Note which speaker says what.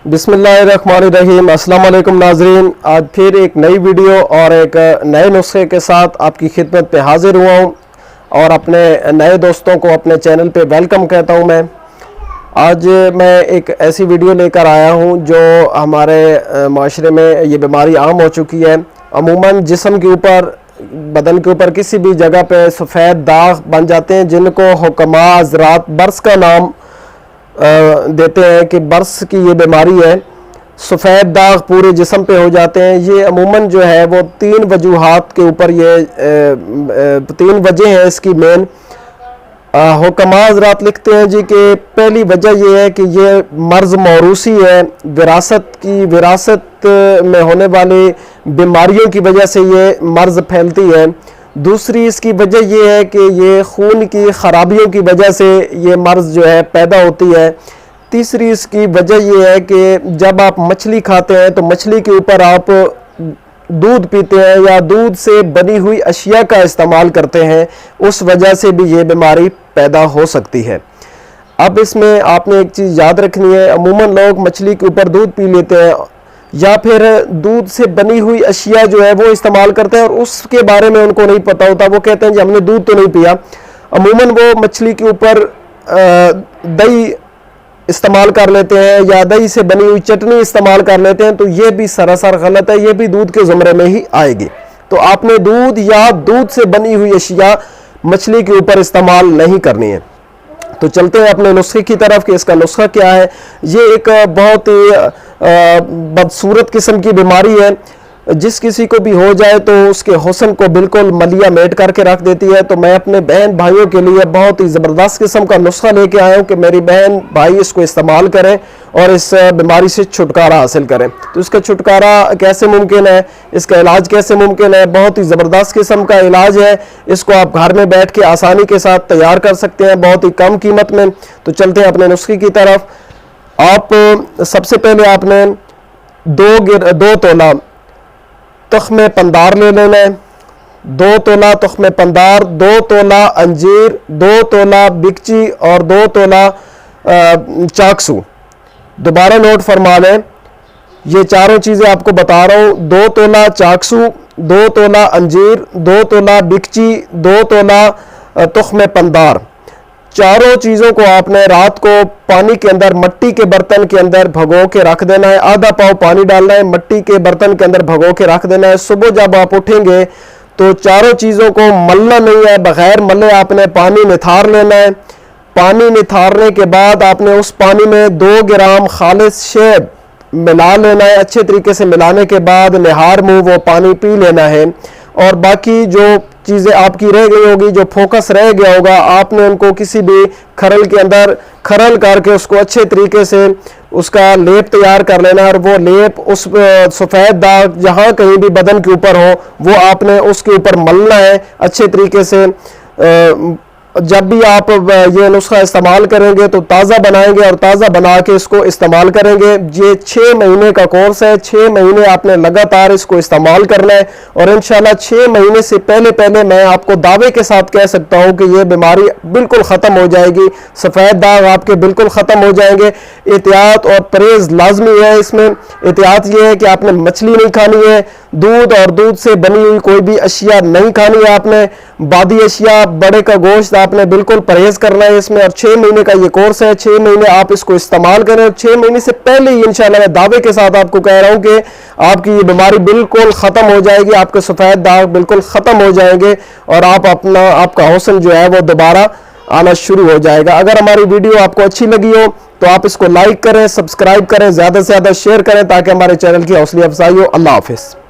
Speaker 1: बिस्मिल्लाहिर्रहमानिर्रहीम। अस्सलाम वालेकुम नाजरीन, आज फिर एक नई वीडियो और एक नए नुस्खे के साथ आपकी खिदमत पे हाजिर हुआ हूँ और अपने नए दोस्तों को अपने चैनल पे वेलकम कहता हूँ। मैं आज मैं एक ऐसी वीडियो लेकर आया हूँ जो हमारे माशरे में ये बीमारी आम हो चुकी है। अमूमन जिस्म के ऊपर, बदन के ऊपर किसी भी जगह पे सफ़ेद दाग बन जाते हैं, जिनको हुक्मा हज़रात बर्स का नाम देते हैं कि बर्स की ये बीमारी है। सफ़ेद दाग पूरे जिस्म पे हो जाते हैं। ये अमूमन जो है वो तीन वजूहात के ऊपर, ये तीन वजह है इसकी मेन। हुक्मा हज़रात लिखते हैं जी कि पहली वजह ये है कि ये मर्ज़ मौरूसी है, विरासत में होने वाली बीमारियों की वजह से ये मर्ज़ फैलती है। दूसरी इसकी वजह ये है कि ये खून की ख़राबियों की वजह से ये मर्ज़ जो है पैदा होती है। तीसरी इसकी वजह ये है कि जब आप मछली खाते हैं तो मछली के ऊपर आप दूध पीते हैं या दूध से बनी हुई अशिया का इस्तेमाल करते हैं, उस वजह से भी ये बीमारी पैदा हो सकती है। अब इसमें आपने एक चीज़ याद रखनी है, अमूमन लोग मछली के ऊपर दूध पी लेते हैं या फिर दूध से बनी हुई अशिया जो है वो इस्तेमाल करते हैं और उसके बारे में उनको नहीं पता होता। वो कहते हैं कि हमने दूध तो नहीं पिया। अमूमन वो मछली के ऊपर दही इस्तेमाल कर लेते हैं या दही से बनी हुई चटनी इस्तेमाल कर लेते हैं, तो ये भी सरासर गलत है। ये भी दूध के ज़ुमरे में ही आएगी। तो आपने दूध या दूध से बनी हुई अशिया मछली के ऊपर इस्तेमाल नहीं करनी है। तो चलते हैं अपने नुस्खे की तरफ कि इसका नुस्खा क्या है। ये एक बहुत ही बदसूरत किस्म की बीमारी है, जिस किसी को भी हो जाए तो उसके हुस्न को बिल्कुल मलिया मेट करके रख देती है। तो मैं अपने बहन भाइयों के लिए बहुत ही ज़बरदस्त किस्म का नुस्खा लेके आया हूँ कि मेरी बहन भाई इसको इस्तेमाल करें और इस बीमारी से छुटकारा हासिल करें। तो इसका छुटकारा कैसे मुमकिन है, इसका इलाज कैसे मुमकिन है, बहुत ही ज़बरदस्त किस्म का इलाज है। इसको आप घर में बैठ के आसानी के साथ तैयार कर सकते हैं, बहुत ही कम कीमत में। तो चलते हैं अपने नुस्खे की तरफ। आप सबसे पहले आपने दो तोला तख्मे पंदार ले लेना है। 2 तोला तख्मे पंदार, 2 तोला अंजीर, 2 तोला बिकची और 2 तोला चाकसू। दोबारा नोट फरमा लें, ये चारों चीज़ें आपको बता रहा हूँ। 2 तोला चाकसू, 2 तोला अंजीर, 2 तोला बिकची, 2 तोला तख्मे पंदार। चारों चीज़ों को आपने रात को पानी के अंदर, मट्टी के बर्तन के अंदर भगो के रख देना है। आधा पाव पानी डालना है, मट्टी के बर्तन के अंदर भगो के रख देना है। सुबह जब आप उठेंगे तो चारों चीज़ों को मलना नहीं है, बगैर मले आपने पानी निथार लेना है। पानी निथारने के बाद आपने उस पानी में 2 ग्राम खालिस शहद मिला लेना है। अच्छे तरीके से मिलाने के बाद निहार मुँह वो पानी पी लेना है। और बाकी जो चीज़ें आपकी रह गई होगी, जो फोकस रह गया होगा, आपने उनको किसी भी खरल के अंदर खरल करके उसको अच्छे तरीके से उसका लेप तैयार कर लेना। और वो लेप उस सफ़ेद दाग जहाँ कहीं भी बदन के ऊपर हो वो आपने उसके ऊपर मलना है अच्छे तरीके से। जब भी आप ये नुस्खा इस्तेमाल करेंगे तो ताज़ा बनाएंगे और ताज़ा बना के इसको इस्तेमाल करेंगे। ये 6 महीने का कोर्स है। 6 महीने आपने लगातार इसको इस्तेमाल करना है और इंशाल्लाह 6 महीने से पहले मैं आपको दावे के साथ कह सकता हूँ कि ये बीमारी बिल्कुल ख़त्म हो जाएगी। सफ़ेद दाग आपके बिल्कुल ख़त्म हो जाएंगे। एहतियात और परहेज़ लाजमी है। इसमें एहतियात ये है कि आपने मछली नहीं खानी है, दूध और दूध से बनी हुई कोई भी अशिया नहीं खानी है, आपने बादी अशिया, बड़े का गोश्त आपने बिल्कुल परहेज करना है इसमें। और 6 महीने का ये कोर्स है। 6 महीने आप इसको इस्तेमाल करें और 6 महीने से पहले ही इंशाल्लाह मैं दावे के साथ आपको कह रहा हूं कि आपकी ये बीमारी बिल्कुल ख़त्म हो जाएगी। आपके सफ़ेद दाग बिल्कुल ख़त्म हो जाएंगे और आपका हुस्न जो है वो दोबारा आना शुरू हो जाएगा। अगर हमारी वीडियो आपको अच्छी लगी हो तो आप इसको लाइक करें, सब्सक्राइब करें, ज़्यादा से ज़्यादा शेयर करें ताकि हमारे चैनल की हौसला अफजाई हो। अल्लाह हाफिज़।